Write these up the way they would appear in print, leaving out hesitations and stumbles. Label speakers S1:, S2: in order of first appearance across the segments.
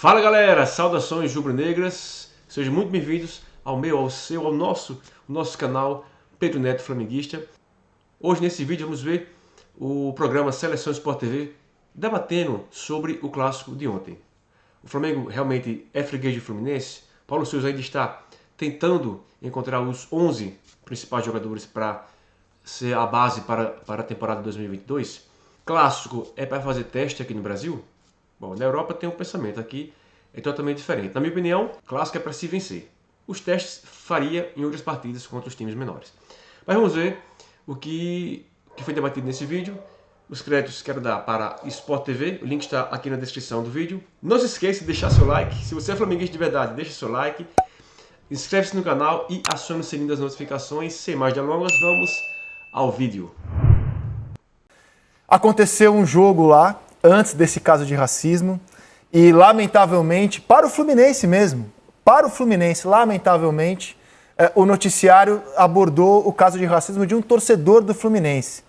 S1: Fala galera, saudações rubro-negras, sejam muito bem-vindos ao nosso canal Pedro Neto Flamenguista. Hoje nesse vídeo vamos ver o programa Seleção Sport TV debatendo sobre o clássico de ontem. O Flamengo realmente é freguês do Fluminense? Paulo Sousa ainda está tentando encontrar os 11 principais jogadores para ser a base para a temporada 2022. Clássico é para fazer teste aqui no Brasil? Bom, na Europa tem um pensamento, aqui é totalmente diferente. Na minha opinião, clássico é para se vencer. Os testes faria em outras partidas contra os times menores. Mas vamos ver o que foi debatido nesse vídeo. Os créditos quero dar para Sport TV, o link está aqui na descrição do vídeo. Não se esqueça de deixar seu like. Se você é flamenguista de verdade, deixa seu like. Inscreve-se no canal e acione o sininho das notificações. Sem mais delongas, vamos ao vídeo.
S2: Aconteceu um jogo lá, antes desse caso de racismo, e lamentavelmente, para o Fluminense mesmo, lamentavelmente, o noticiário abordou o caso de racismo de um torcedor do Fluminense.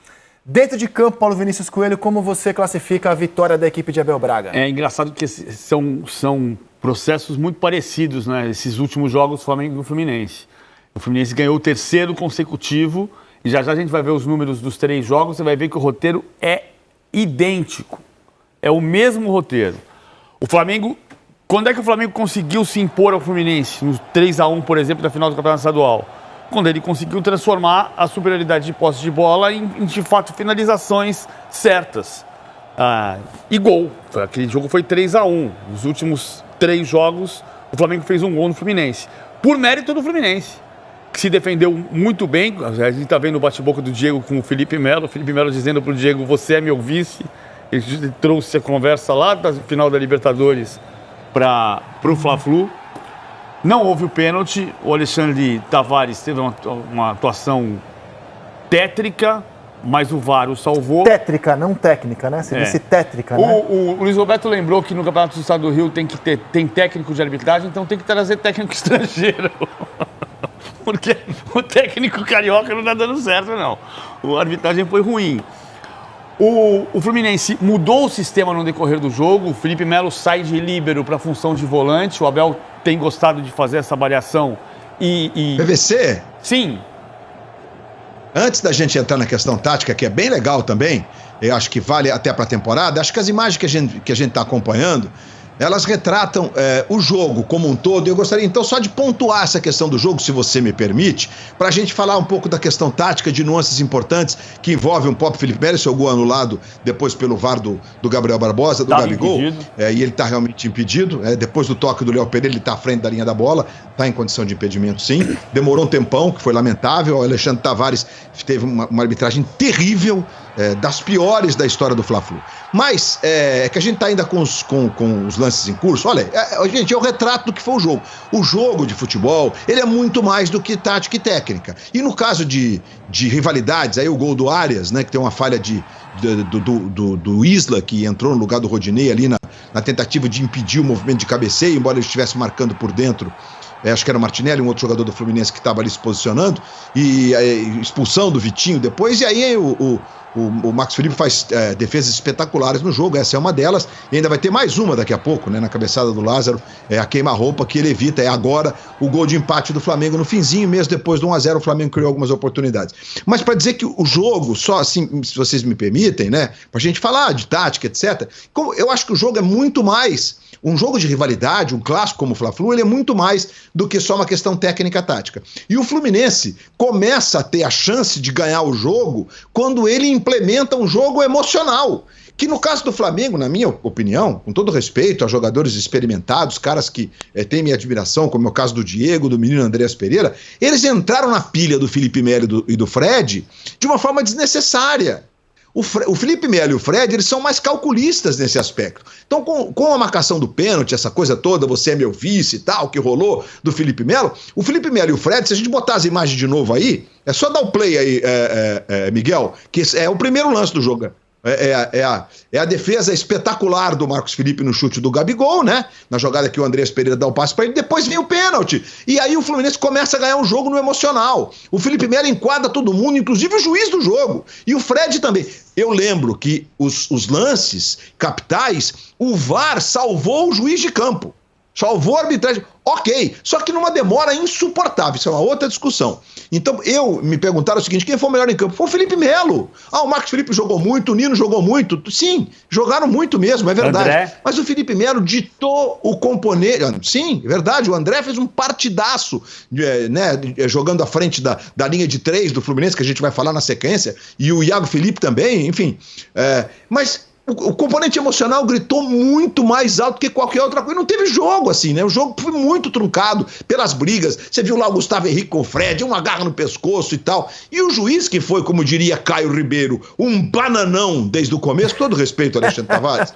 S2: Dentro de campo, Paulo Vinícius Coelho, como você classifica a vitória da equipe de Abel Braga?
S3: É engraçado que são processos muito parecidos, né? Esses últimos jogos do Flamengo e do Fluminense. O Fluminense ganhou o terceiro consecutivo, e já a gente vai ver os números dos 3 jogos, você vai ver que o roteiro é idêntico. É o mesmo roteiro. O Flamengo, quando é que o Flamengo conseguiu se impor ao Fluminense? No 3-1, por exemplo, da final do Campeonato Estadual. Quando ele conseguiu transformar a superioridade de posse de bola em de fato, finalizações certas. E gol. Aquele jogo foi 3-1. Nos últimos 3 jogos, o Flamengo fez um gol no Fluminense. Por mérito do Fluminense, que se defendeu muito bem. A gente está vendo o bate-boca do Diego com o Felipe Melo. O Felipe Melo dizendo para o Diego, você é meu vice. Ele trouxe a conversa lá da final da Libertadores para o Fla-Flu. Não houve o pênalti. O Alexandre Tavares teve uma atuação tétrica, mas o VAR o salvou.
S2: Tétrica, não técnica, né? Você disse tétrica, né?
S3: O Luiz Roberto lembrou que no Campeonato do Estado do Rio tem técnico de arbitragem, então tem que trazer técnico estrangeiro. Porque o técnico carioca não está dando certo, não. A arbitragem foi ruim. O Fluminense mudou o sistema no decorrer do jogo. O Felipe Melo sai de líbero para a função de volante. O Abel tem gostado de fazer essa variação.
S4: PVC?
S3: Sim.
S4: Antes da gente entrar na questão tática, que é bem legal também, eu acho que vale até para a temporada, acho que as imagens que a gente está acompanhando, elas retratam o jogo como um todo. Eu gostaria então só de pontuar essa questão do jogo, se você me permite, para a gente falar um pouco da questão tática, de nuances importantes que envolvem o próprio Felipe Melo, seu gol anulado depois pelo VAR do Gabriel Barbosa, do Gabigol, e ele está realmente impedido. Depois do toque do Léo Pereira, ele está à frente da linha da bola, está em condição de impedimento, sim. Demorou um tempão, que foi lamentável. O Alexandre Tavares teve uma arbitragem terrível, das piores da história do Fla-Flu. Mas é que a gente está ainda com os lances em curso. Olha, gente, é o retrato do que foi o jogo. O jogo de futebol, ele é muito mais do que tática e técnica. E no caso de rivalidades, aí o gol do Arias, né, que tem uma falha do Isla, que entrou no lugar do Rodinei ali na tentativa de impedir o movimento de cabeceio, embora ele estivesse marcando por dentro. Acho que era o Martinelli, um outro jogador do Fluminense que estava ali se posicionando, e a expulsão do Vitinho depois, e aí o Max Felipe faz defesas espetaculares no jogo. Essa é uma delas, e ainda vai ter mais uma daqui a pouco, né, na cabeçada do Lázaro, a queima-roupa que ele evita. Agora o gol de empate do Flamengo no finzinho, mesmo depois do 1-0, o Flamengo criou algumas oportunidades. Mas para dizer que o jogo, só assim, se vocês me permitem, né, pra gente falar de tática, etc., eu acho que o jogo é muito mais. Um jogo de rivalidade, um clássico como o Fla-Flu, ele é muito mais do que só uma questão técnica-tática. E o Fluminense começa a ter a chance de ganhar o jogo quando ele implementa um jogo emocional. Que no caso do Flamengo, na minha opinião, com todo respeito a jogadores experimentados, caras que têm minha admiração, como é o caso do Diego, do menino Andreas Pereira, eles entraram na pilha do Felipe Melo e do Fred de uma forma desnecessária. O Felipe Melo e o Fred, eles são mais calculistas nesse aspecto. Então, com a marcação do pênalti, essa coisa toda, você é meu vice e tal, que rolou do Felipe Melo, o Felipe Melo e o Fred, se a gente botar as imagens de novo aí, é só dar o play aí, Miguel, que é o primeiro lance do jogo. É a defesa espetacular do Marcos Felipe no chute do Gabigol, né? Na jogada que o Andrés Pereira dá o passe para ele, depois vem o pênalti. E aí o Fluminense começa a ganhar um jogo no emocional. O Felipe Melo enquadra todo mundo, inclusive o juiz do jogo. E o Fred também. Eu lembro que os lances capitais, o VAR salvou o juiz de campo. Salvou a arbitragem. Ok, só que numa demora insuportável. Isso é uma outra discussão. Então, me perguntaram o seguinte, quem foi o melhor em campo? Foi o Felipe Melo. O Marcos Felipe jogou muito, o Nino jogou muito. Sim, jogaram muito mesmo, é verdade.
S3: André.
S4: Mas o Felipe Melo ditou o componente. Sim, é verdade, o André fez um partidaço, né, jogando à frente da linha de 3 do Fluminense, que a gente vai falar na sequência, e o Iago Felipe também, enfim. Mas o componente emocional gritou muito mais alto que qualquer outra coisa. Não teve jogo assim, né? O jogo foi muito truncado pelas brigas. Você viu lá o Gustavo Henrique com o Fred, uma garra no pescoço e tal. E o juiz, que foi, como diria Caio Ribeiro, um bananão desde o começo, com todo respeito, Alexandre Tavares.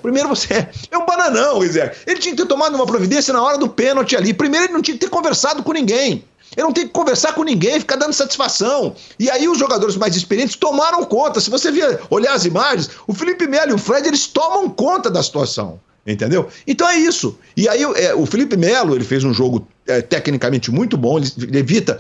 S4: Primeiro você é um bananão, quer dizer, ele tinha que ter tomado uma providência na hora do pênalti ali. Primeiro ele não tinha que ter conversado com ninguém. Ele não tem que conversar com ninguém, ficar dando satisfação. E aí os jogadores mais experientes tomaram conta. Se você olhar as imagens, o Felipe Melo e o Fred, eles tomam conta da situação. Entendeu? Então é isso. E aí o Felipe Melo, ele fez um jogo tecnicamente muito bom, ele evita,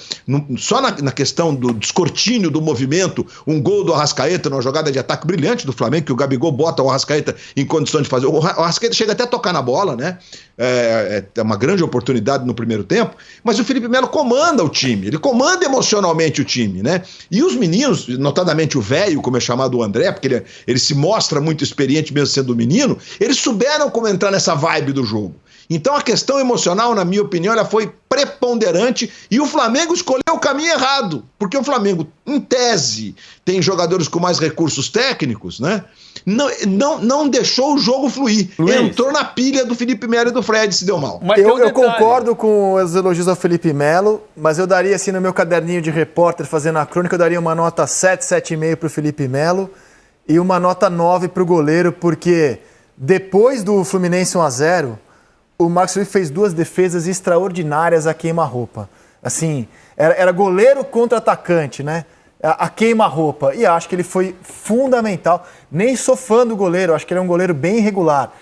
S4: só na questão do descortínio do movimento, um gol do Arrascaeta numa jogada de ataque brilhante do Flamengo, que o Gabigol bota o Arrascaeta em condições de fazer. O Arrascaeta chega até a tocar na bola, né? É uma grande oportunidade no primeiro tempo, mas o Felipe Melo comanda o time, ele comanda emocionalmente o time, né? E os meninos, notadamente o velho, como é chamado o André, porque ele se mostra muito experiente mesmo sendo menino, eles souberam como entrar nessa vibe do jogo. Então a questão emocional, na minha opinião, ela foi preponderante e o Flamengo escolheu o caminho errado, porque o Flamengo, em tese, tem jogadores com mais recursos técnicos, né? Não deixou o jogo fluir.
S3: Luiz.
S4: Entrou na pilha do Felipe Melo e do Fred, se deu mal.
S2: Eu concordo com os elogios ao Felipe Melo, mas eu daria, assim, no meu caderninho de repórter, fazendo a crônica, eu daria uma nota 7, 7,5 para o Felipe Melo e uma nota 9 para o goleiro, porque depois do Fluminense 1-0, o Marcos Felipe fez 2 defesas extraordinárias a queima-roupa. Assim, era goleiro contra atacante, né? A queima-roupa. E acho que ele foi fundamental. Nem sou fã do goleiro, acho que ele é um goleiro bem irregular.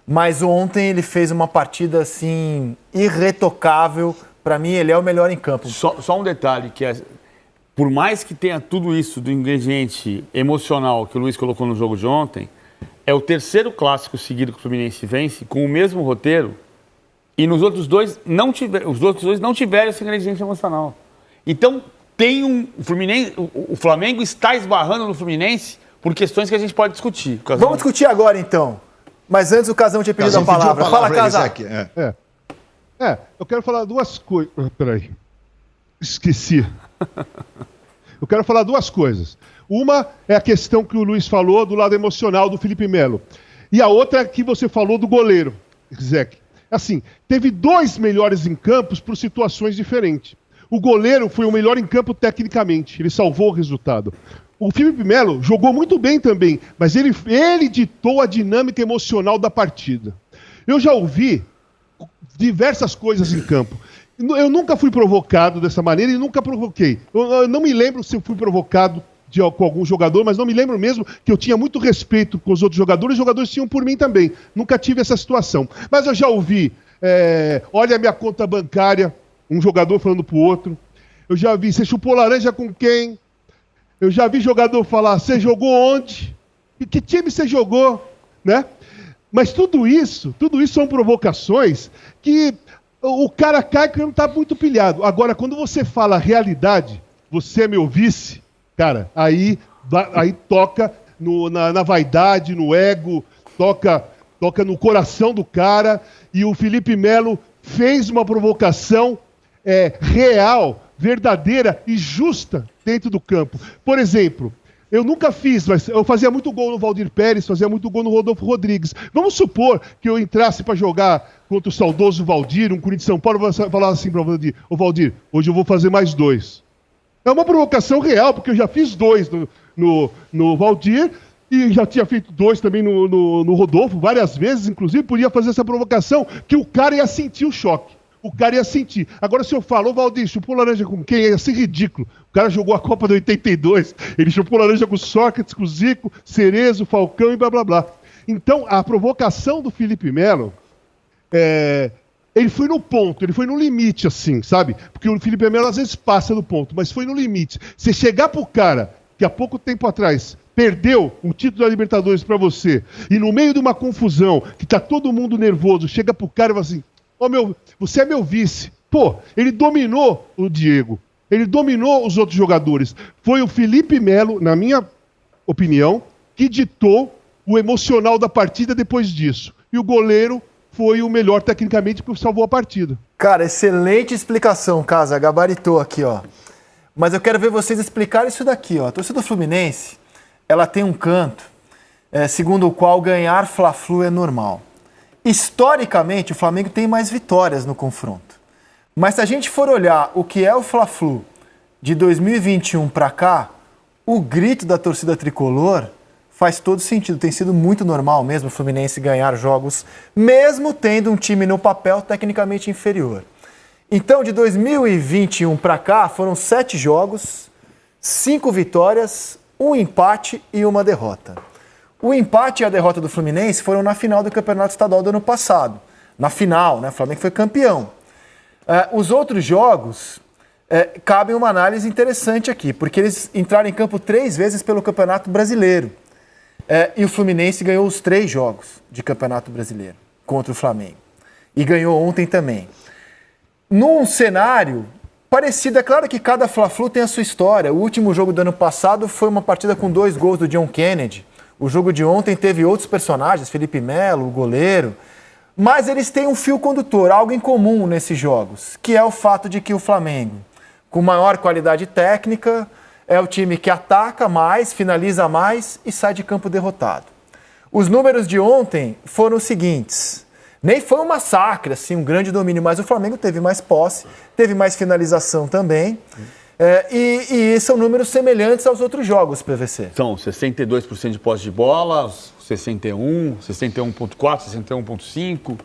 S2: Mas ontem ele fez uma partida, assim, irretocável. Para mim, ele é o melhor em campo.
S3: Só um detalhe, que por mais que tenha tudo isso do ingrediente emocional que o Luiz colocou no jogo de ontem, é o terceiro clássico seguido que o Fluminense vence, com o mesmo roteiro, e nos outros dois os outros dois não tiveram esse ingrediente emocional. Então, o Flamengo está esbarrando no Fluminense por questões que a gente pode discutir.
S2: Vamos discutir agora, então. Mas antes o Casão tinha pedido a palavra. Fala, Casão.
S5: Eu quero falar 2 coisas. Peraí. Esqueci. Eu quero falar 2 coisas. Uma é a questão que o Luiz falou do lado emocional do Felipe Melo. E a outra é que você falou do goleiro, Zeke. Assim, teve 2 melhores em campos por situações diferentes. O goleiro foi o melhor em campo tecnicamente, ele salvou o resultado. O Felipe Melo jogou muito bem também, mas ele ditou a dinâmica emocional da partida. Eu já ouvi diversas coisas em campo. Eu nunca fui provocado dessa maneira e nunca provoquei. Eu não me lembro se eu fui provocado com algum jogador, mas não me lembro mesmo que eu tinha muito respeito com os outros jogadores, os jogadores tinham por mim também. Nunca tive essa situação. Mas eu já ouvi, olha a minha conta bancária, um jogador falando pro outro. Eu já vi, você chupou laranja com quem? Eu já vi jogador falar, você jogou onde? E que time você jogou? Né? Mas tudo isso são provocações que o cara cai que não tá muito pilhado. Agora, quando você fala realidade, você é meu vice, cara, aí toca na vaidade, no ego, toca no coração do cara, e o Felipe Melo fez uma provocação real, verdadeira e justa dentro do campo. Por exemplo, eu nunca fiz, mas eu fazia muito gol no Valdir Pérez, fazia muito gol no Rodolfo Rodrigues. Vamos supor que eu entrasse para jogar contra o saudoso Valdir, um Corinthians de São Paulo, e falar assim para o Valdir, ô Valdir, hoje eu vou fazer mais 2. É uma provocação real, porque eu já fiz 2 no Valdir e já tinha feito 2 também no Rodolfo, várias vezes, inclusive, podia fazer essa provocação que o cara ia sentir o choque. o cara ia sentir. Agora, se eu falo, ô Valdir, chupou laranja com quem? Ia ser ridículo. O cara jogou a Copa de 82, ele chupou laranja com Sócrates, com Zico, Cerezo, Falcão e blá blá blá. Então, a provocação do Felipe Melo, ele foi no ponto, ele foi no limite, assim, sabe? Porque o Felipe Melo às vezes passa do ponto, mas foi no limite. Você chegar pro cara, que há pouco tempo atrás perdeu o título da Libertadores pra você, e no meio de uma confusão, que tá todo mundo nervoso, chega pro cara e fala assim, você é meu vice. Pô, ele dominou o Diego, ele dominou os outros jogadores. Foi o Felipe Melo, na minha opinião, que ditou o emocional da partida depois disso. E o goleiro foi o melhor tecnicamente porque salvou a partida.
S2: Cara, excelente explicação, Casa. Gabaritou aqui, ó. Mas eu quero ver vocês explicarem isso daqui, ó. A torcida do Fluminense, ela tem um canto, segundo o qual ganhar Fla-Flu é normal. Historicamente, o Flamengo tem mais vitórias no confronto. Mas se a gente for olhar o que é o Fla-Flu de 2021 para cá, o grito da torcida tricolor faz todo sentido. Tem sido muito normal mesmo o Fluminense ganhar jogos, mesmo tendo um time no papel tecnicamente inferior. Então, de 2021 para cá, foram 7 jogos, 5 vitórias, 1 empate e 1 derrota. O empate e a derrota do Fluminense foram na final do Campeonato Estadual do ano passado. Na final, né? O Flamengo foi campeão. Os outros jogos, cabe uma análise interessante aqui, porque eles entraram em campo 3 vezes pelo Campeonato Brasileiro. E o Fluminense ganhou os 3 jogos de Campeonato Brasileiro contra o Flamengo. E ganhou ontem também. Num cenário parecido, é claro que cada Fla-Flu tem a sua história. O último jogo do ano passado foi uma partida com 2 gols do John Kennedy. O jogo de ontem teve outros personagens, Felipe Melo, o goleiro. Mas eles têm um fio condutor, algo em comum nesses jogos, que é o fato de que o Flamengo, com maior qualidade técnica, é o time que ataca mais, finaliza mais e sai de campo derrotado. Os números de ontem foram os seguintes. Nem foi um massacre, assim, um grande domínio, mas o Flamengo teve mais posse, teve mais finalização também. E são números semelhantes aos outros jogos, PVC.
S3: São 62% de posse de bola, 61, 61,4, 61,5.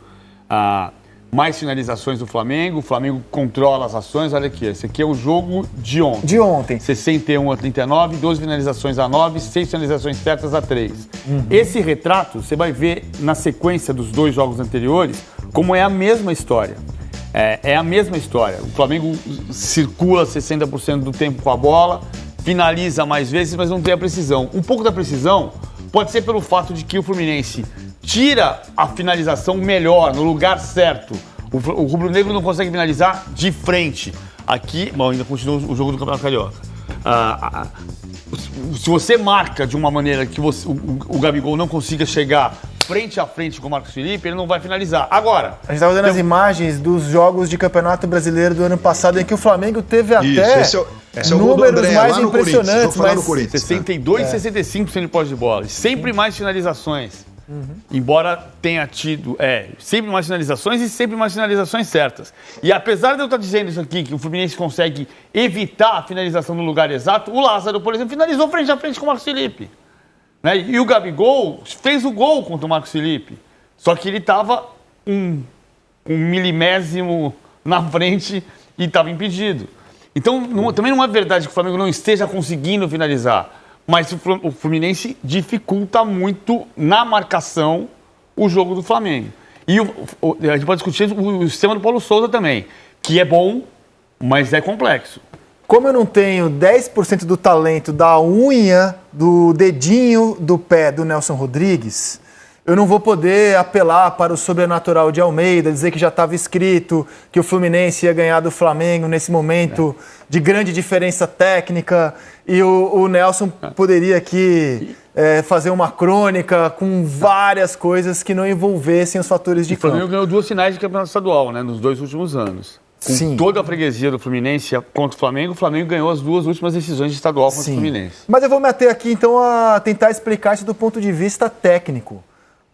S3: Mais finalizações do Flamengo. O Flamengo controla as ações. Olha aqui, esse aqui é o jogo de ontem.
S2: De ontem.
S3: 61-39, 12 finalizações a 9, 6 finalizações certas a 3. Esse retrato, você vai ver na sequência dos 2 jogos anteriores, como é a mesma história. É a mesma história. O Flamengo circula 60% do tempo com a bola, finaliza mais vezes, mas não tem a precisão. Um pouco da precisão pode ser pelo fato de que o Fluminense tira a finalização melhor, no lugar certo. O rubro-negro não consegue finalizar de frente. Aqui, bom, ainda continua o jogo do Campeonato Carioca. Se você marca de uma maneira que o Gabigol não consiga chegar frente a frente com o Marcos Felipe, ele não vai finalizar. Agora... A gente
S2: está usando as imagens dos jogos de Campeonato Brasileiro do ano passado, em que o Flamengo teve até esse é o números André, mais impressionantes.
S3: Mas 62 e 65% de posse de bola. Sempre mais finalizações. Embora tenha tido sempre mais finalizações e sempre mais finalizações certas. E apesar de eu estar dizendo isso aqui, que o Fluminense consegue evitar a finalização no lugar exato, o Lázaro, por exemplo, finalizou frente a frente com o Marcos Felipe. Né? E o Gabigol fez o gol contra o Marcos Felipe. Só que ele estava um milimésimo na frente e estava impedido. Então, também não é verdade que o Flamengo não esteja conseguindo finalizar. Mas o Fluminense dificulta muito na marcação o jogo do Flamengo. E a gente pode discutir o sistema do Paulo Souza também, que é bom, mas é complexo.
S2: Como eu não tenho 10% do talento da unha, do dedinho do pé do Nelson Rodrigues, eu não vou poder apelar para o sobrenatural de Almeida, dizer que já estava escrito que o Fluminense ia ganhar do Flamengo nesse momento de grande diferença técnica, e o Nelson poderia aqui fazer uma crônica com várias coisas que não envolvessem os fatores de campo.
S3: O Flamengo ganhou 2 finais de campeonato estadual, né, nos 2 últimos anos. Com toda a freguesia do Fluminense contra o Flamengo ganhou as 2 últimas decisões de estadual contra o Fluminense.
S2: Mas eu vou me ater aqui, então, a tentar explicar isso do ponto de vista técnico.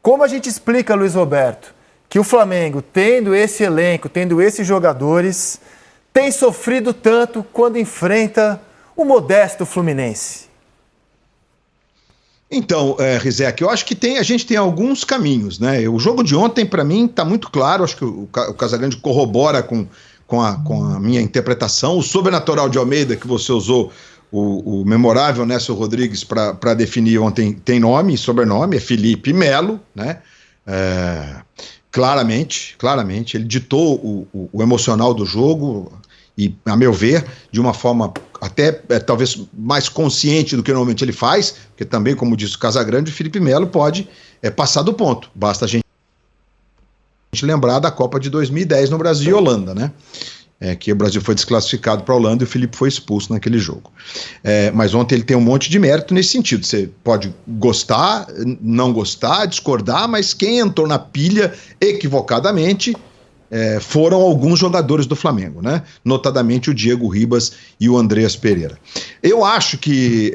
S2: Como a gente explica, Luiz Roberto, que o Flamengo, tendo esse elenco, tendo esses jogadores, tem sofrido tanto quando enfrenta o modesto Fluminense?
S4: Então, Rizek, eu acho que a gente tem alguns caminhos, né? O jogo de ontem, para mim, está muito claro. Acho que o Casagrande corrobora com a minha interpretação. O sobrenatural de Almeida, que você usou, o memorável Nélson Rodrigues, para definir ontem, tem nome e sobrenome, é Felipe Melo, né? Claramente, ele ditou o emocional do jogo e, a meu ver, de uma forma até talvez mais consciente do que normalmente ele faz, porque também, como disse o Casagrande, o Felipe Melo pode passar do ponto. Basta a gente lembrar da Copa de 2010 no Brasil e Holanda, né? Que o Brasil foi desclassificado para a Holanda e o Felipe foi expulso naquele jogo. Mas ontem ele tem um monte de mérito nesse sentido. Você pode gostar, não gostar, discordar, mas quem entrou na pilha equivocadamente foram alguns jogadores do Flamengo, né? Notadamente o Diego Ribas e o Andreas Pereira. Eu acho que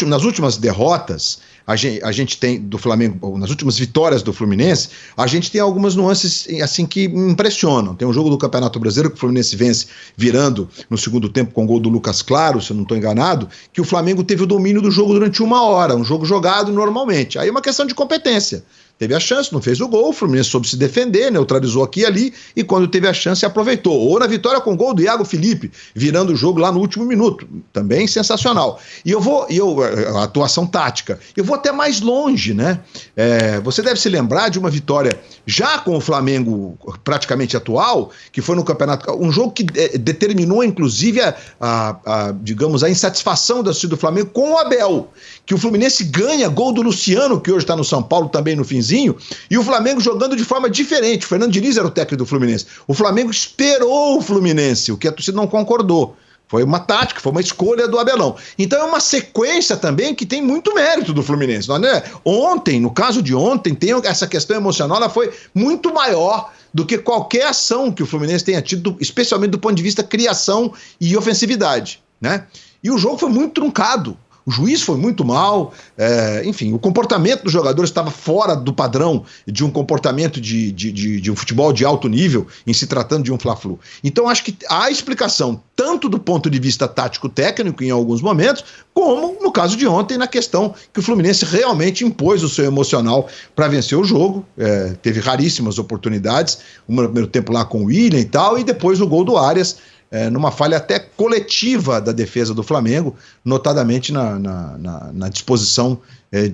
S4: nas últimas derrotas, a gente tem do Flamengo, nas últimas vitórias do Fluminense, a gente tem algumas nuances assim que me impressionam. Tem um jogo do Campeonato Brasileiro que o Fluminense vence virando no segundo tempo com o gol do Lucas Claro, se eu não estou enganado, que o Flamengo teve o domínio do jogo durante 1 hora, um jogo jogado normalmente. Aí é uma questão de competência. Teve a chance, não fez o gol, o Fluminense soube se defender, neutralizou aqui e ali, e quando teve a chance aproveitou. Ou na vitória com o gol do Iago Felipe, virando o jogo lá no último minuto. Também sensacional. E a atuação tática. Eu vou até mais longe, né? Você deve se lembrar de uma vitória já com o Flamengo praticamente atual, que foi no campeonato, um jogo que determinou inclusive digamos, a insatisfação da torcida do Flamengo com o Abel, que o Fluminense ganha gol do Luciano, que hoje está no São Paulo também no finzinho, e o Flamengo jogando de forma diferente. O Fernando Diniz era o técnico do Fluminense. O Flamengo esperou o Fluminense, o que a torcida não concordou. Foi uma tática, foi uma escolha do Abelão. Então é uma sequência também que tem muito mérito do Fluminense. Ontem, no caso de ontem, tem essa questão emocional, ela foi muito maior do que qualquer ação que o Fluminense tenha tido, especialmente do ponto de vista criação e ofensividade, né? E o jogo foi muito truncado. O juiz foi muito mal, enfim, o comportamento dos jogadores estava fora do padrão de um comportamento de um futebol de alto nível, em se tratando de um Fla-Flu. Então acho que há explicação, tanto do ponto de vista tático-técnico em alguns momentos, como no caso de ontem, na questão que o Fluminense realmente impôs o seu emocional para vencer o jogo. Teve raríssimas oportunidades, uma no primeiro tempo lá com o William e tal, e depois o gol do Arias, numa falha até coletiva da defesa do Flamengo, notadamente na disposição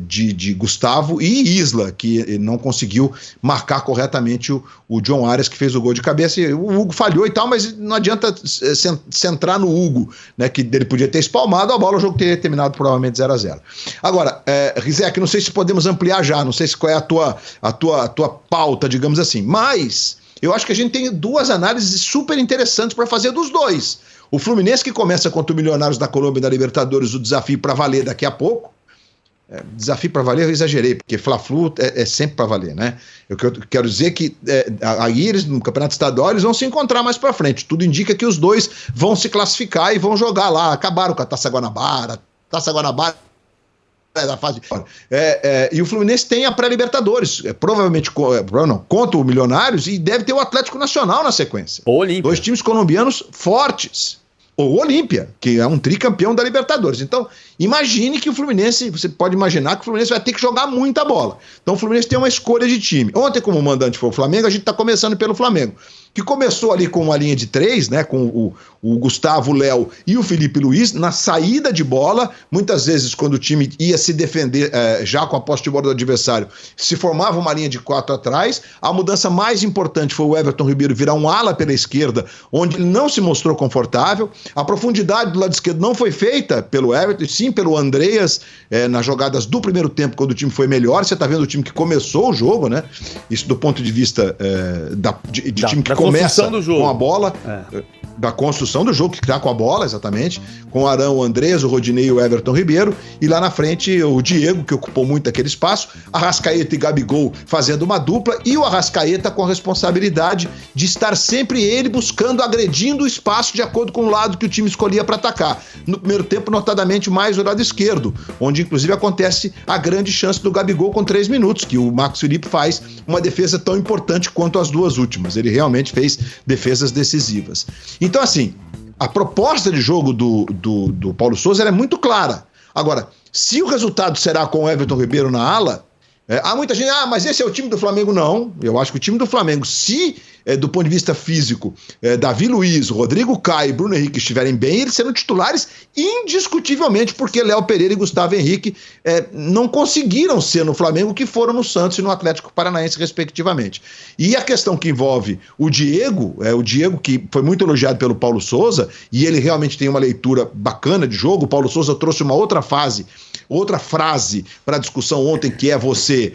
S4: de Gustavo e Isla, que não conseguiu marcar corretamente o John Arias, que fez o gol de cabeça. E o Hugo falhou e tal, mas não adianta centrar no Hugo, né, que ele podia ter espalmado a bola, o jogo teria terminado provavelmente 0-0. Agora, Rizek, não sei se podemos ampliar já, não sei se qual é a tua pauta, digamos assim, mas eu acho que a gente tem duas análises super interessantes para fazer dos dois. O Fluminense, que começa contra o Milionários da Colômbia e da Libertadores, o desafio para valer daqui a pouco. Desafio para valer eu exagerei, porque Fla-Flu é sempre para valer, né? Eu quero dizer que aí eles, no Campeonato Estadual, eles vão se encontrar mais para frente. Tudo indica que os dois vão se classificar e vão jogar lá. Acabaram com a Taça Guanabara. Da fase de fora. E o Fluminense tem a pré-Libertadores, provavelmente contra o Milionários, e deve ter o Atlético Nacional na sequência.
S3: O Olímpia. 2
S4: times colombianos fortes. Ou o Olímpia, que é um tricampeão da Libertadores. Então, imagine que o Fluminense, você pode imaginar que o Fluminense vai ter que jogar muita bola. Então o Fluminense tem uma escolha de time. Ontem, como o mandante foi o Flamengo, a gente está começando pelo Flamengo, que começou ali com uma linha de 3, né, com o Gustavo, o Léo e o Felipe Luiz, na saída de bola. Muitas vezes, quando o time ia se defender já com a posse de bola do adversário, se formava uma linha de 4 atrás. A mudança mais importante foi o Everton Ribeiro virar um ala pela esquerda, onde ele não se mostrou confortável. A profundidade do lado esquerdo não foi feita pelo Everton, sim pelo Andreas, nas jogadas do primeiro tempo, quando o time foi melhor. Você está vendo o time que começou o jogo, né? Isso do ponto de vista de time que começa com a bola, da construção do jogo, que está com a bola, exatamente, com o Arão, o Andrés, o Rodinei e o Everton Ribeiro, e lá na frente o Diego, que ocupou muito aquele espaço, Arrascaeta e Gabigol fazendo uma dupla, e o Arrascaeta com a responsabilidade de estar sempre ele buscando, agredindo o espaço de acordo com o lado que o time escolhia para atacar. No primeiro tempo, notadamente mais o lado esquerdo, onde inclusive acontece a grande chance do Gabigol com 3 minutos, que o Marcos Felipe faz uma defesa tão importante quanto as duas últimas. Ele realmente fez defesas decisivas. Então, assim, a proposta de jogo do Paulo Souza é muito clara. Agora, Se o resultado será com o Everton Ribeiro na ala, há muita gente, mas esse é o time do Flamengo. Não, eu acho que o time do Flamengo, se do ponto de vista físico, Davi Luiz, Rodrigo Caio e Bruno Henrique estiverem bem, eles serão titulares indiscutivelmente, porque Léo Pereira e Gustavo Henrique não conseguiram ser no Flamengo o que foram no Santos e no Atlético Paranaense, respectivamente. E a questão que envolve o Diego que foi muito elogiado pelo Paulo Souza, e ele realmente tem uma leitura bacana de jogo. O Paulo Souza trouxe uma outra frase para a discussão ontem, que é você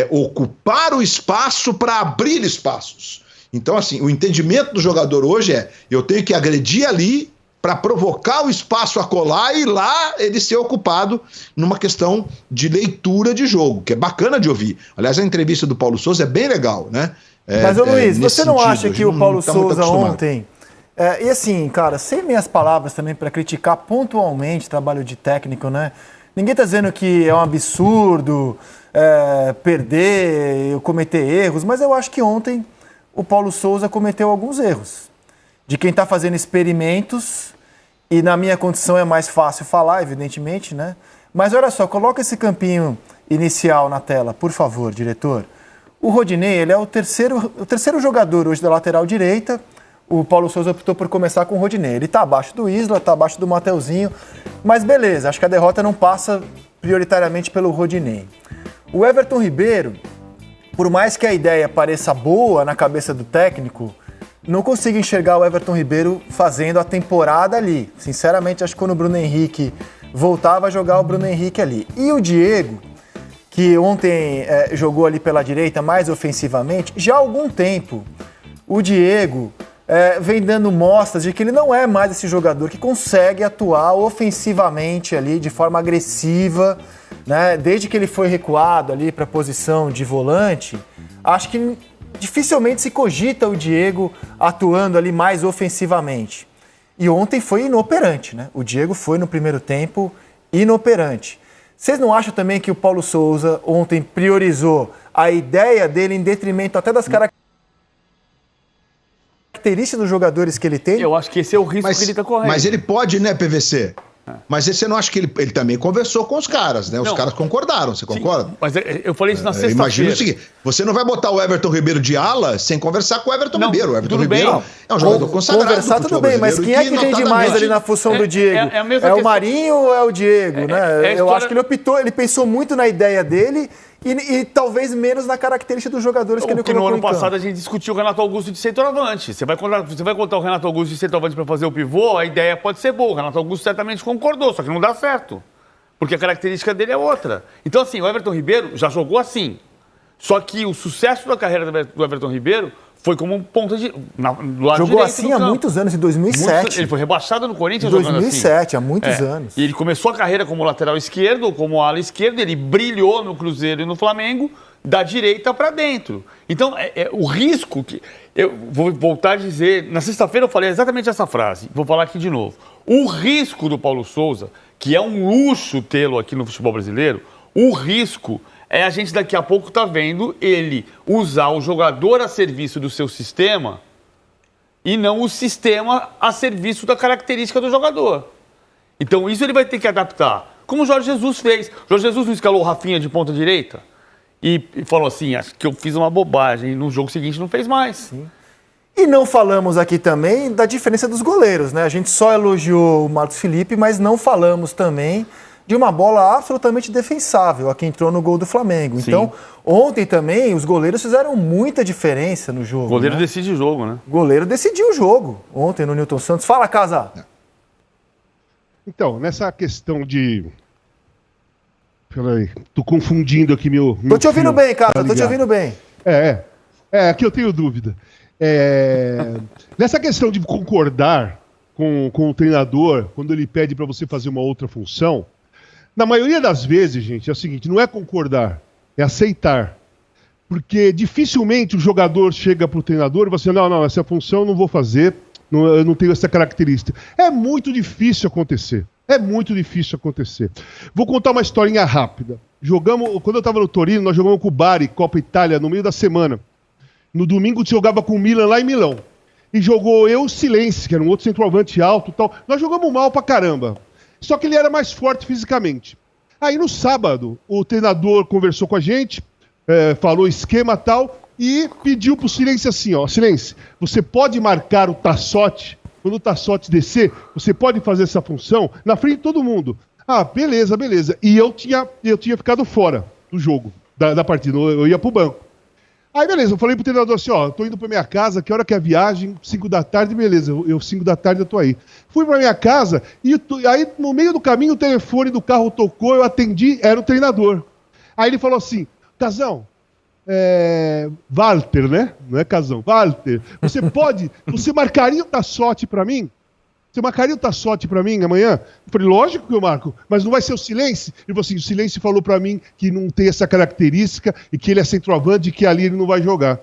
S4: ocupar o espaço para abrir espaços. Então, assim, o entendimento do jogador hoje eu tenho que agredir ali para provocar o espaço a colar e lá ele ser ocupado numa questão de leitura de jogo, que é bacana de ouvir. Aliás, a entrevista do Paulo Souza é bem legal, né?
S2: Mas, ô Luiz, você não acha que o Paulo Souza ontem... e assim, cara, sem minhas palavras também para criticar pontualmente o trabalho de técnico, né? Ninguém está dizendo que é um absurdo perder, cometer erros, mas eu acho que ontem o Paulo Souza cometeu alguns erros. De quem está fazendo experimentos, e na minha condição é mais fácil falar, evidentemente, né? Mas olha só, coloca esse campinho inicial na tela, por favor, diretor. O Rodinei, ele é o terceiro jogador hoje da lateral direita. O Paulo Souza optou por começar com o Rodinei. Ele está abaixo do Isla, está abaixo do Mateuzinho, mas beleza, acho que a derrota não passa prioritariamente pelo Rodinei. O Everton Ribeiro, por mais que a ideia pareça boa na cabeça do técnico, não consigo enxergar o Everton Ribeiro fazendo a temporada ali. Sinceramente, acho que quando o Bruno Henrique voltava a jogar o Bruno Henrique ali. E o Diego, que ontem jogou ali pela direita mais ofensivamente, já há algum tempo o Diego vem dando mostras de que ele não é mais esse jogador que consegue atuar ofensivamente ali de forma agressiva, né? Desde que ele foi recuado ali para a posição de volante, acho que dificilmente se cogita o Diego atuando ali mais ofensivamente. E ontem foi inoperante, né? O Diego foi no primeiro tempo inoperante. Vocês não acham também que o Paulo Souza ontem priorizou a ideia dele em detrimento até das características dos jogadores que ele tem?
S3: Eu acho que esse é o risco que ele está correndo.
S4: Mas ele pode, né, PVC? Mas você não acha que ele também conversou com os caras, né? Os caras concordaram, você concorda?
S3: Sim, mas eu falei isso na sexta-feira.
S4: Imagina o seguinte, você não vai botar o Everton Ribeiro de ala sem conversar com o Everton Ribeiro. O Everton Ribeiro é um jogador consagrado.
S2: Conversar tudo bem, mas quem é que rende mais ali na função do Diego? É o Marinho ou é o Diego, né? Eu acho que ele pensou muito na ideia dele e talvez menos na característica dos jogadores que ele colocou
S3: no ano
S2: em campo.
S3: passado a gente discutiu o Renato Augusto de centroavante. Você vai contar o Renato Augusto de centroavante para fazer o pivô, a ideia pode ser boa. O Renato Augusto certamente concordou, só que não dá certo. Porque a característica dele é outra. Então, assim, o Everton Ribeiro já jogou assim. Só que o sucesso da carreira do Everton Ribeiro foi como um ponta de... do lado
S2: jogou assim há muitos anos, em 2007.
S3: Ele foi rebaixado no Corinthians
S2: jogando assim. 2007, há muitos
S3: anos. E ele começou a carreira como lateral esquerdo, como ala esquerda, ele brilhou no Cruzeiro e no Flamengo, da direita para dentro. Então, o risco que... Eu vou voltar a dizer... Na sexta-feira eu falei exatamente essa frase, vou falar aqui de novo. O risco do Paulo Souza, que é um luxo tê-lo aqui no futebol brasileiro, o risco... a gente daqui a pouco tá vendo ele usar o jogador a serviço do seu sistema e não o sistema a serviço da característica do jogador. Então isso ele vai ter que adaptar. Como o Jorge Jesus fez. O Jorge Jesus não escalou o Rafinha de ponta direita e falou assim, acho que eu fiz uma bobagem. No jogo seguinte não fez mais.
S2: Sim. E não falamos aqui também da diferença dos goleiros, né? A gente só elogiou o Marcos Felipe, mas não falamos também de uma bola absolutamente defensável, a que entrou no gol do Flamengo.
S3: Sim.
S2: Então, ontem também, os goleiros fizeram muita diferença no jogo.
S3: O goleiro decide o jogo, né?
S2: O goleiro decidiu o jogo ontem no Newton Santos. Fala, Casa!
S5: Então, nessa questão de... Peraí, tô confundindo aqui meu...
S2: Tô te ouvindo bem, Casa, tô te ouvindo bem.
S5: Aqui eu tenho dúvida. Nessa questão de concordar com o treinador, quando ele pede para você fazer uma outra função, na maioria das vezes, gente, é o seguinte, não é concordar, é aceitar. Porque dificilmente o jogador chega para o treinador e fala assim, não, essa função eu não vou fazer, eu não tenho essa característica. É muito difícil acontecer. Vou contar uma historinha rápida. Quando eu estava no Torino, nós jogamos com o Bari, Copa Itália, no meio da semana. No domingo jogava com o Milan lá em Milão. E jogou eu, Silêncio, que era um outro centroavante alto e tal. Nós jogamos mal pra caramba. Só que ele era mais forte fisicamente. Aí no sábado, o treinador conversou com a gente, falou esquema e tal, e pediu pro Silêncio assim, ó, Silêncio, você pode marcar o Tassotti, quando o Tassotti descer, você pode fazer essa função na frente de todo mundo. Ah, beleza. E eu tinha ficado fora do jogo, da partida, eu ia pro banco. Aí, beleza, eu falei pro treinador assim, ó, tô indo pra minha casa, que hora que é a viagem? 5 da tarde, beleza, 5 da tarde eu tô aí. Fui pra minha casa e aí no meio do caminho o telefone do carro tocou, eu atendi, era o treinador. Aí ele falou assim, Casão, Walter, né? Não é Casão, Walter, você marcaria o Tassotti pra mim? Você marcaria o Tassotti pra mim amanhã? Eu falei, lógico que eu marco, mas não vai ser o Silêncio? Ele falou assim, o Silêncio falou pra mim que não tem essa característica e que ele é centroavante e que ali ele não vai jogar.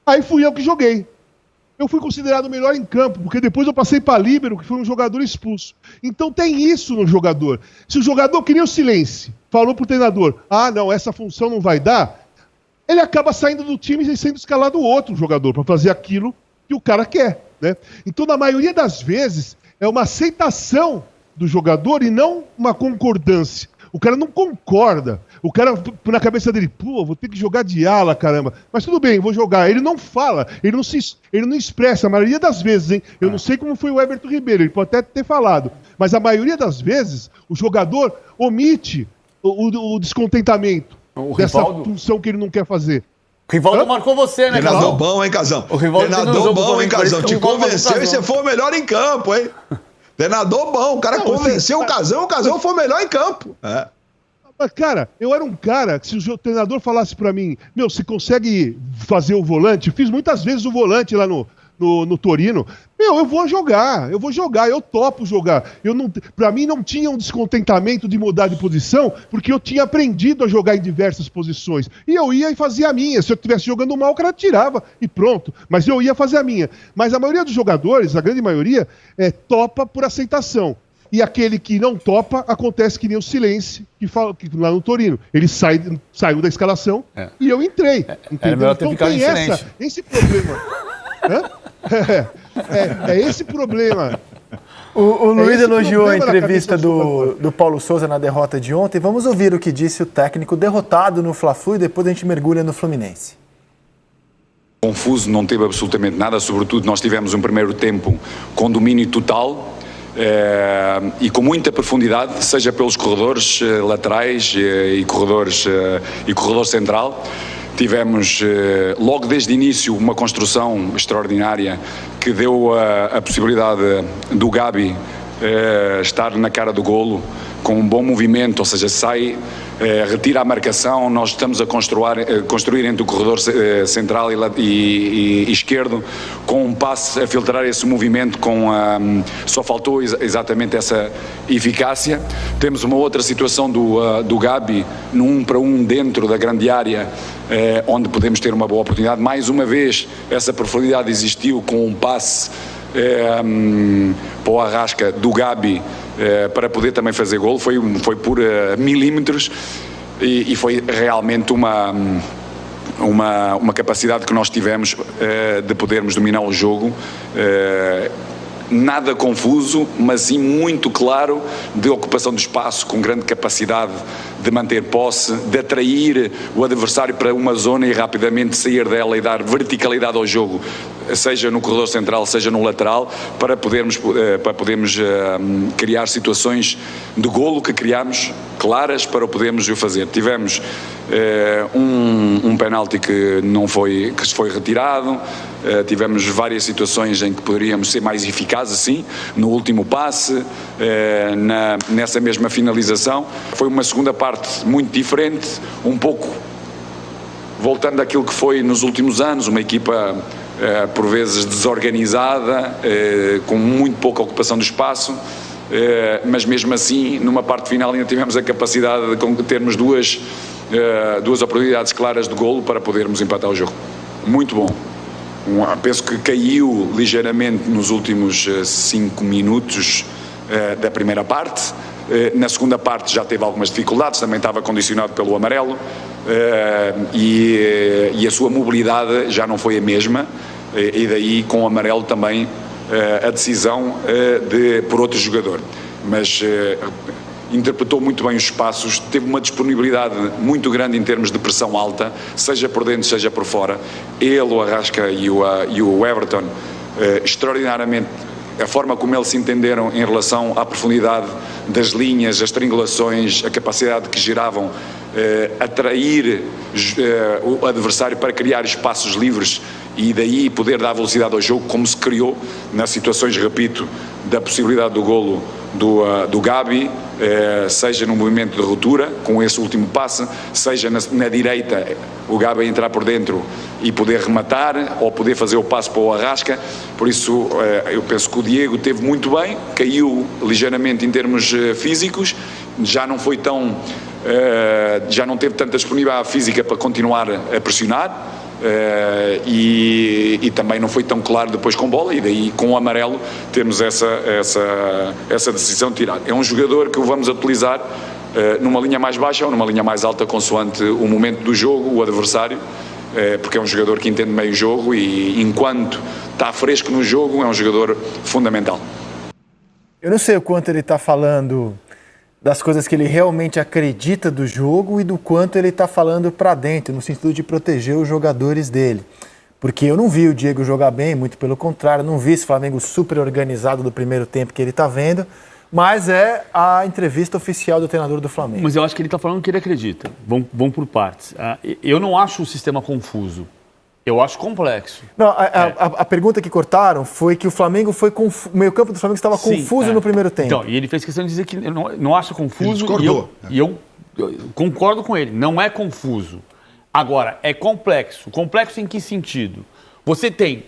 S5: Aí fui eu que joguei. Eu fui considerado o melhor em campo, porque depois eu passei pra líbero, que foi um jogador expulso. Então tem isso no jogador. Se o jogador, que nem o Silêncio, falou pro treinador, não, essa função não vai dar, ele acaba saindo do time e sendo escalado outro jogador para fazer aquilo que o cara quer. Né? Então, na maioria das vezes, é uma aceitação do jogador e não uma concordância. O cara não concorda. O cara, na cabeça dele, vou ter que jogar de ala, caramba. Mas tudo bem, vou jogar. Ele não fala, ele não expressa. A maioria das vezes, hein? Eu não sei como foi o Everton Ribeiro, ele pode até ter falado. Mas a maioria das vezes, o jogador omite o descontentamento dessa função que ele não quer fazer.
S3: O Rivaldo marcou você, né, Casão?
S4: Treinador bom, hein, Casão?
S3: O Rivaldo
S4: treinador bom, hein, Casão? Te convenceu e você foi o melhor em campo, hein? Treinador bom, o cara convenceu o Casão foi o melhor em campo.
S5: Mas, cara, eu era um cara que se o treinador falasse pra mim, você consegue fazer o volante? Fiz muitas vezes o volante lá no Torino. Eu vou jogar, eu topo jogar. Pra mim não tinha um descontentamento de mudar de posição, porque eu tinha aprendido a jogar em diversas posições. E eu ia e fazia a minha. Se eu estivesse jogando mal, o cara tirava e pronto. Mas eu ia fazer a minha. Mas a maioria dos jogadores, a grande maioria, topa por aceitação. E aquele que não topa, acontece que nem o Silêncio, que lá no Torino. Ele saiu da escalação e eu entrei. Entendeu? Então tem esse problema. Esse problema.
S2: O Luiz elogiou a entrevista do Paulo Souza na derrota de ontem. Vamos ouvir o que disse o técnico derrotado no Fla-Flu e depois a gente mergulha no Fluminense.
S6: Confuso não teve absolutamente nada, sobretudo nós tivemos um primeiro tempo com domínio total e com muita profundidade, seja pelos corredores laterais e corredor central. Tivemos logo desde o início uma construção extraordinária que deu a possibilidade do Gabi estar na cara do golo com um bom movimento, ou seja, sai, retira a marcação, nós estamos a construir entre o corredor central e esquerdo, com um passe a filtrar esse movimento, só faltou exatamente essa eficácia. Temos uma outra situação do Gabi, no 1 para 1 dentro da grande área, onde podemos ter uma boa oportunidade. Mais uma vez, essa profundidade existiu com um passe para o Arrasca do Gabi, para poder também fazer golo. Foi por milímetros e foi realmente uma capacidade que nós tivemos de podermos dominar o jogo. Nada confuso, mas sim muito claro, de ocupação do espaço, com grande capacidade de manter posse, de atrair o adversário para uma zona e rapidamente sair dela e dar verticalidade ao jogo, seja no corredor central, seja no lateral, para podermos criar situações de golo que criámos claras para o podermos o fazer. Tivemos um penalti que se foi retirado, tivemos várias situações em que poderíamos ser mais eficazes, sim, no último passe, nessa mesma finalização. Foi uma segunda parte muito diferente, um pouco voltando àquilo que foi nos últimos anos, uma equipa por vezes desorganizada, com muito pouca ocupação do espaço, mas mesmo assim, numa parte final ainda tivemos a capacidade de termos duas oportunidades claras de golo para podermos empatar o jogo. Muito bom. Penso que caiu ligeiramente nos últimos 5 minutos da primeira parte. Na segunda parte já teve algumas dificuldades, também estava condicionado pelo amarelo, e a sua mobilidade já não foi a mesma, e daí com o amarelo também a decisão por outro jogador. Mas interpretou muito bem os espaços, teve uma disponibilidade muito grande em termos de pressão alta, seja por dentro, seja por fora. Ele, o Arrasca e o Everton, extraordinariamente, a forma como eles se entenderam em relação à profundidade das linhas, as triangulações, a capacidade que geravam, atrair o adversário para criar espaços livres e daí poder dar velocidade ao jogo, como se criou nas situações, repito, da possibilidade do golo do Gabi, seja no movimento de ruptura, com esse último passe, seja na direita, o Gabi entrar por dentro e poder rematar, ou poder fazer o passe para o Arrasca. Por isso, eu penso que o Diego teve muito bem, caiu ligeiramente em termos físicos, já não foi tão... já não teve tanta disponibilidade física para continuar a pressionar, e também não foi tão claro depois com bola, e daí com o amarelo temos essa decisão de tirar. É um jogador que o vamos utilizar numa linha mais baixa ou numa linha mais alta, consoante o momento do jogo, o adversário, porque é um jogador que entende bem o jogo e enquanto está fresco no jogo é um jogador fundamental.
S2: Eu não sei o quanto ele está falando das coisas que ele realmente acredita do jogo e do quanto ele está falando para dentro, no sentido de proteger os jogadores dele. Porque eu não vi o Diego jogar bem, muito pelo contrário, não vi esse Flamengo super organizado do primeiro tempo que ele está vendo, mas é a entrevista oficial do treinador do Flamengo.
S3: Mas eu acho que ele está falando que ele acredita. Vamos por partes. Eu não acho o sistema confuso. Eu acho complexo.
S2: Não, a pergunta que cortaram foi que o Flamengo foi confuso. O meio-campo do Flamengo estava confuso no primeiro tempo.
S3: Então, e ele fez questão de dizer que não acha confuso.
S4: Ele
S3: eu concordo com ele. Não é confuso. Agora, é complexo. Complexo em que sentido?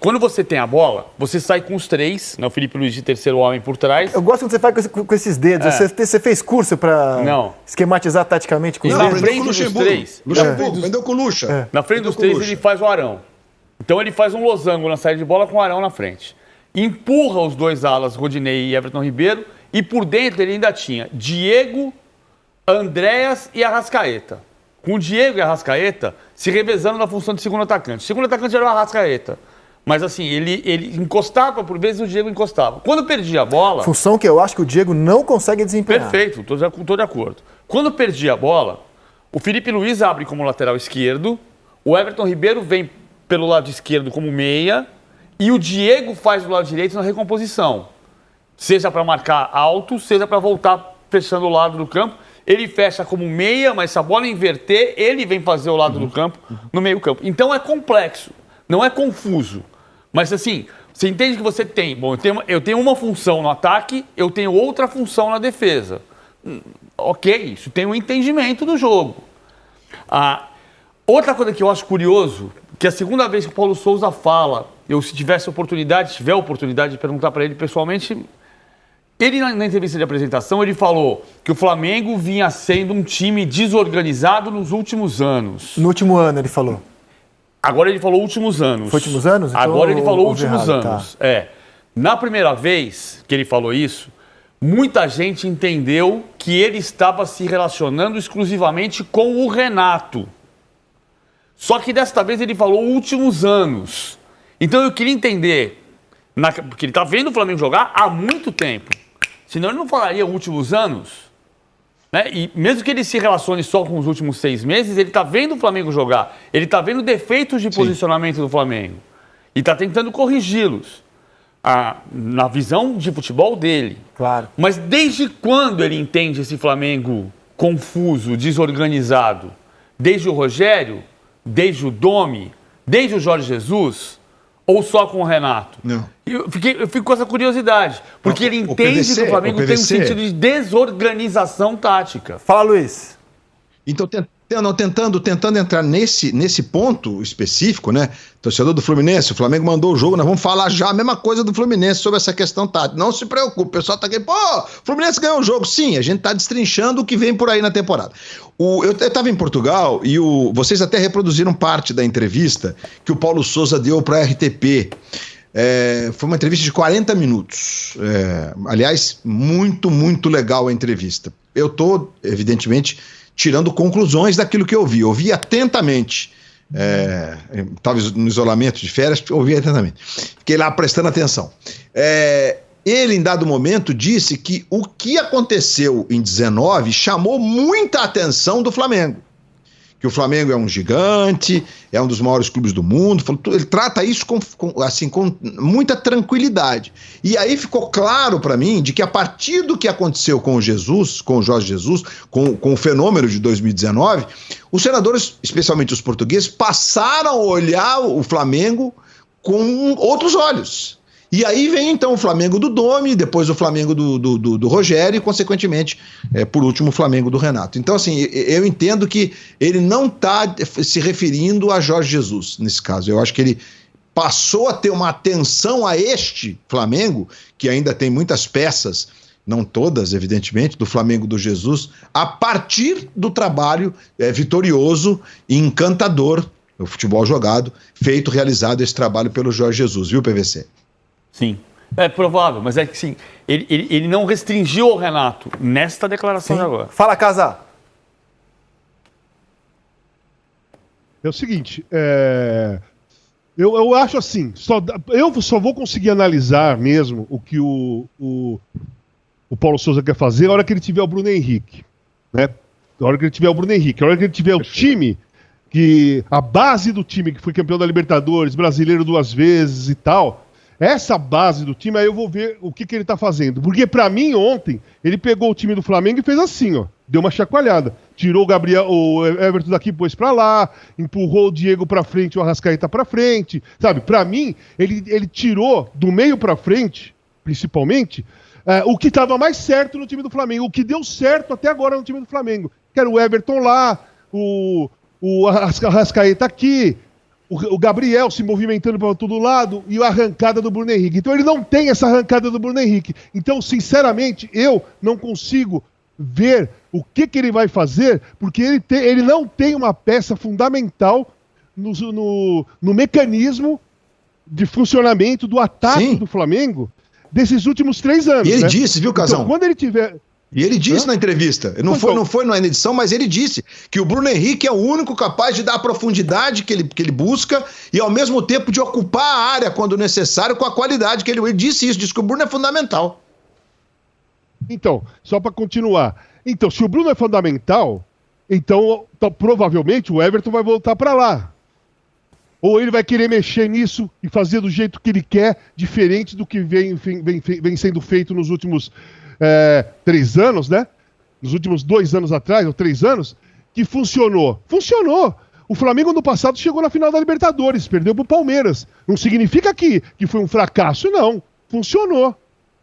S3: Quando você tem a bola, você sai com os três, né, o Felipe Luiz de terceiro homem por trás.
S2: Eu gosto quando você faz com esses dedos. Você fez curso para esquematizar taticamente com os dedos?
S3: Na frente dos três.
S4: Luxemburgo, aprendeu com o Luxa.
S3: Na frente dos três ele faz o Arão. Então ele faz um losango na saída de bola com o Arão na frente. Empurra os dois alas, Rodinei e Everton Ribeiro, e por dentro ele ainda tinha Diego, Andréas e Arrascaeta. Com o Diego e Arrascaeta se revezando na função de segundo atacante. O segundo atacante era o Arrascaeta. Mas assim, ele encostava, por vezes o Diego encostava. Quando perdia a bola...
S2: Função que eu acho que o Diego não consegue desempenhar.
S3: Perfeito, estou de acordo. Quando perdia a bola, o Felipe Luiz abre como lateral esquerdo, o Everton Ribeiro vem pelo lado esquerdo como meia, e o Diego faz do lado direito na recomposição. Seja para marcar alto, seja para voltar fechando o lado do campo. Ele fecha como meia, mas se a bola inverter, ele vem fazer o lado do campo, no meio campo. Então é complexo, não é confuso. Mas assim, você entende que você tem... Bom, eu tenho uma função no ataque, eu tenho outra função na defesa. Ok, isso tem um entendimento do jogo. Outra coisa que eu acho curioso, que a segunda vez que o Paulo Souza fala, se tiver a oportunidade de perguntar para ele pessoalmente, ele na entrevista de apresentação, ele falou que o Flamengo vinha sendo um time desorganizado nos últimos anos.
S2: No último ano ele falou.
S3: Agora ele falou últimos anos.
S2: Foi últimos anos? Então,
S3: agora ele falou últimos
S2: errado,
S3: anos.
S2: Tá.
S3: Na primeira vez que ele falou isso, muita gente entendeu que ele estava se relacionando exclusivamente com o Renato. Só que desta vez ele falou últimos anos. Então eu queria entender, porque ele está vendo o Flamengo jogar há muito tempo. Senão ele não falaria últimos anos. Né? E mesmo que ele se relacione só com os últimos 6 meses, ele está vendo o Flamengo jogar. Ele está vendo defeitos de posicionamento do Flamengo. E está tentando corrigi-los. Na visão de futebol dele.
S2: Claro.
S3: Mas desde quando ele entende esse Flamengo confuso, desorganizado? Desde o Rogério? Desde o Domi? Desde o Jorge Jesus? Ou só com o Renato?
S4: Não.
S3: Eu fico com essa curiosidade. Porque ele entende que o Flamengo tem um sentido de desorganização tática.
S2: Fala, Luiz.
S4: Então, tentando entrar nesse ponto específico, né? Torcedor do Fluminense, o Flamengo mandou o jogo, nós vamos falar já a mesma coisa do Fluminense sobre essa questão tática. Não se preocupe, o pessoal tá aqui, o Fluminense ganhou o jogo. Sim, a gente tá destrinchando o que vem por aí na temporada. Eu estava em Portugal e vocês até reproduziram parte da entrevista que o Paulo Souza deu para a RTP. Foi uma entrevista de 40 minutos. Aliás, muito, muito legal a entrevista. Eu tô, evidentemente, tirando conclusões daquilo que eu vi. Eu ouvi atentamente. Estava no isolamento de férias, ouvi atentamente. Fiquei lá prestando atenção. ele, em dado momento, disse que o que aconteceu em 19 chamou muita atenção do Flamengo. Que o Flamengo é um gigante, é um dos maiores clubes do mundo. Ele trata isso com muita tranquilidade. E aí ficou claro para mim de que a partir do que aconteceu com o Jorge Jesus, com o fenômeno de 2019, os senadores, especialmente os portugueses, passaram a olhar o Flamengo com outros olhos. E aí vem então o Flamengo do Domi, depois o Flamengo do Rogério e, consequentemente, por último, o Flamengo do Renato. Então, assim, eu entendo que ele não está se referindo a Jorge Jesus, nesse caso. Eu acho que ele passou a ter uma atenção a este Flamengo, que ainda tem muitas peças, não todas, evidentemente, do Flamengo do Jesus, a partir do trabalho vitorioso e encantador, o futebol jogado, realizado esse trabalho pelo Jorge Jesus, viu, PVC?
S3: Sim, é provável, mas é que sim, ele não restringiu o Renato nesta declaração de agora.
S2: Fala, Casá.
S5: É o seguinte, eu acho assim, eu só vou conseguir analisar mesmo o que o Paulo Souza quer fazer na hora que ele tiver o Bruno Henrique, né? Na hora que ele tiver o Bruno Henrique, na hora que ele tiver o time, a base do time que foi campeão da Libertadores, brasileiro 2 vezes e tal. Essa base do time, aí eu vou ver o que ele tá fazendo. Porque pra mim, ontem, ele pegou o time do Flamengo e fez assim, ó. Deu uma chacoalhada. Tirou o Everton daqui, pôs pra lá, empurrou o Diego pra frente, o Arrascaeta pra frente. Sabe, pra mim, ele tirou do meio pra frente, principalmente, o que tava mais certo no time do Flamengo. O que deu certo até agora no time do Flamengo. Que era o Everton lá, o Arrascaeta aqui, o Gabriel se movimentando para todo lado e a arrancada do Bruno Henrique. Então ele não tem essa arrancada do Bruno Henrique. Então, sinceramente, eu não consigo ver o que ele vai fazer, porque ele não tem uma peça fundamental no mecanismo de funcionamento do ataque do Flamengo desses últimos 3 anos.
S4: E ele disse, viu, Casão?
S5: Então, quando ele tiver...
S4: E ele disse na entrevista, não foi na edição, mas ele disse que o Bruno Henrique é o único capaz de dar a profundidade que ele busca e, ao mesmo tempo, de ocupar a área quando necessário com a qualidade que ele disse isso, disse que o Bruno é fundamental.
S5: Então, só para continuar. Então, se o Bruno é fundamental, então provavelmente o Everton vai voltar para lá. Ou ele vai querer mexer nisso e fazer do jeito que ele quer, diferente do que vem sendo feito nos últimos 3 anos, né? Nos últimos 2 anos atrás, ou 3 anos, que funcionou. Funcionou. O Flamengo no passado chegou na final da Libertadores, perdeu pro Palmeiras. Não significa que foi um fracasso, não. Funcionou.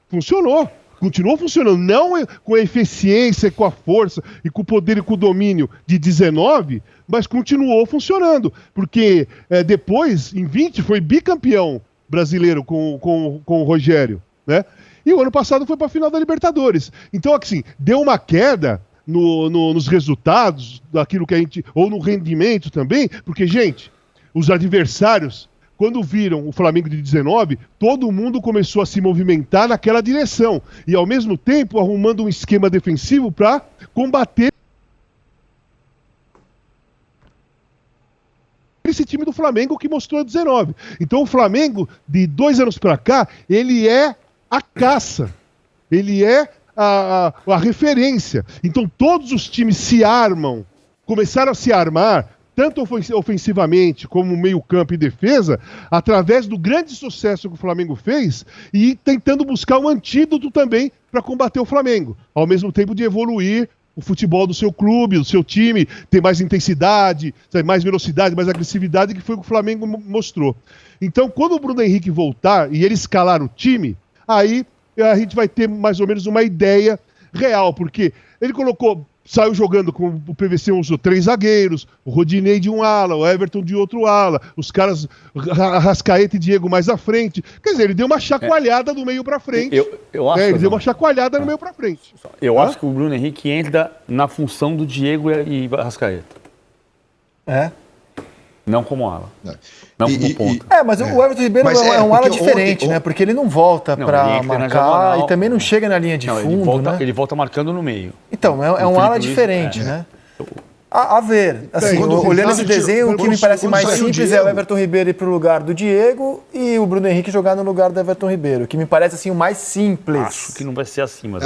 S5: Funcionou. Continuou funcionando. Não com a eficiência, com a força, e com o poder e com o domínio de 19, mas continuou funcionando. Porque depois, em 20, foi bicampeão brasileiro com o Rogério, né? E o ano passado foi para a final da Libertadores. Então, assim, deu uma queda nos resultados, daquilo que a gente. Ou no rendimento também, porque, gente, os adversários, quando viram o Flamengo de 19, todo mundo começou a se movimentar naquela direção. E, ao mesmo tempo, arrumando um esquema defensivo para combater esse time do Flamengo que mostrou a 19. Então, o Flamengo, de 2 anos para cá, ele é a caça, ele é a referência. Então todos os times se armam, começaram a se armar, tanto ofensivamente como meio campo e defesa, através do grande sucesso que o Flamengo fez e tentando buscar um antídoto também para combater o Flamengo, ao mesmo tempo de evoluir o futebol do seu clube, do seu time, ter mais intensidade, mais velocidade, mais agressividade, que foi o que o Flamengo mostrou. Então, quando o Bruno Henrique voltar e ele escalar o time, aí a gente vai ter mais ou menos uma ideia real, porque ele saiu jogando com o PVC, usou 3 zagueiros, o Rodinei de um ala, o Everton de outro ala, os caras, Arrascaeta e Diego mais à frente. Quer dizer, ele deu uma chacoalhada do meio pra frente.
S3: Eu acho
S5: ele deu uma chacoalhada no meio pra frente.
S3: Eu acho que o Bruno Henrique entra na função do Diego e Arrascaeta. Não como ala. Não como ponta.
S2: Mas o Everton Ribeiro é um ala diferente, né? Porque ele não volta para marcar e também não chega na linha de fundo, né?
S3: Ele volta marcando no meio.
S2: Então, é um ala diferente, né? A ver. Assim, olhando esse desenho, o que me parece mais simples é o Everton Ribeiro ir para o lugar do Diego e e o Bruno Henrique jogar no lugar do Everton Ribeiro, que me parece assim o mais simples.
S3: Acho que não vai ser assim, mas,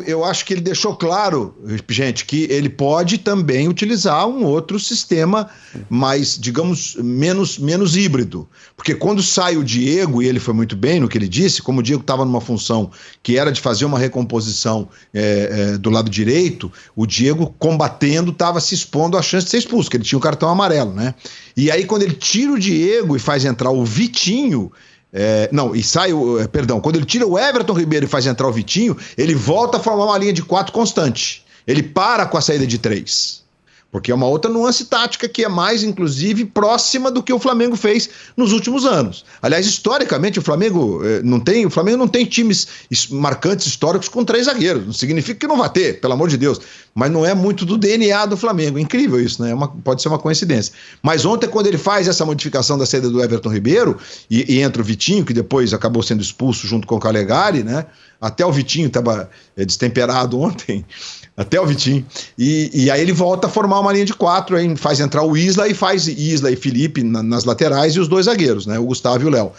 S4: eu acho que ele deixou claro, gente, que ele pode também utilizar um outro sistema mais, digamos, menos híbrido. Porque quando sai o Diego, e ele foi muito bem no que ele disse, como o Diego estava numa função que era de fazer uma recomposição do lado direito, o Diego combatendo estava se expondo à chance de ser expulso, porque ele tinha o cartão amarelo, né? E aí quando ele tira o Diego e faz entrar o Vitinho, quando ele tira o Everton Ribeiro e faz entrar o Vitinho, ele volta a formar uma linha de 4 constante. Ele para com a saída de 3. Porque é uma outra nuance tática que é mais, inclusive, próxima do que o Flamengo fez nos últimos anos. Aliás, historicamente, o Flamengo não tem times marcantes históricos com 3 zagueiros. Não significa que não vai ter, pelo amor de Deus. Mas não é muito do DNA do Flamengo. Incrível isso, né? Pode ser uma coincidência. Mas ontem, quando ele faz essa modificação da saída do Everton Ribeiro e entra o Vitinho, que depois acabou sendo expulso junto com o Calegari, né? Até o Vitinho estava destemperado ontem. Até o Vitinho. E aí ele volta a formar uma linha de 4, aí faz entrar o Isla e faz Isla e Felipe nas laterais e os 2 zagueiros, né? O Gustavo e o Léo.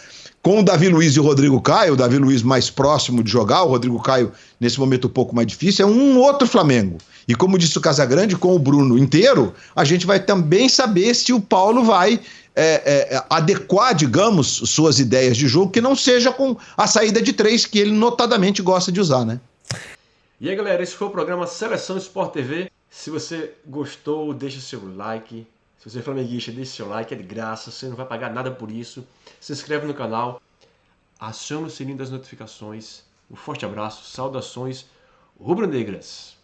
S4: Com o Davi Luiz e o Rodrigo Caio, o Davi Luiz mais próximo de jogar, o Rodrigo Caio nesse momento um pouco mais difícil, é um outro Flamengo. E como disse o Casagrande, com o Bruno inteiro, a gente vai também saber se o Paulo vai adequar, digamos, suas ideias de jogo, que não seja com a saída de 3, que ele notadamente gosta de usar, né?
S1: E aí, galera, esse foi o programa Seleção Sport TV. Se você gostou, deixa o seu like. Se você é flamenguista, deixa o seu like, é de graça, você não vai pagar nada por isso. Se inscreve no canal, aciona o sininho das notificações. Um forte abraço, saudações rubro-negras.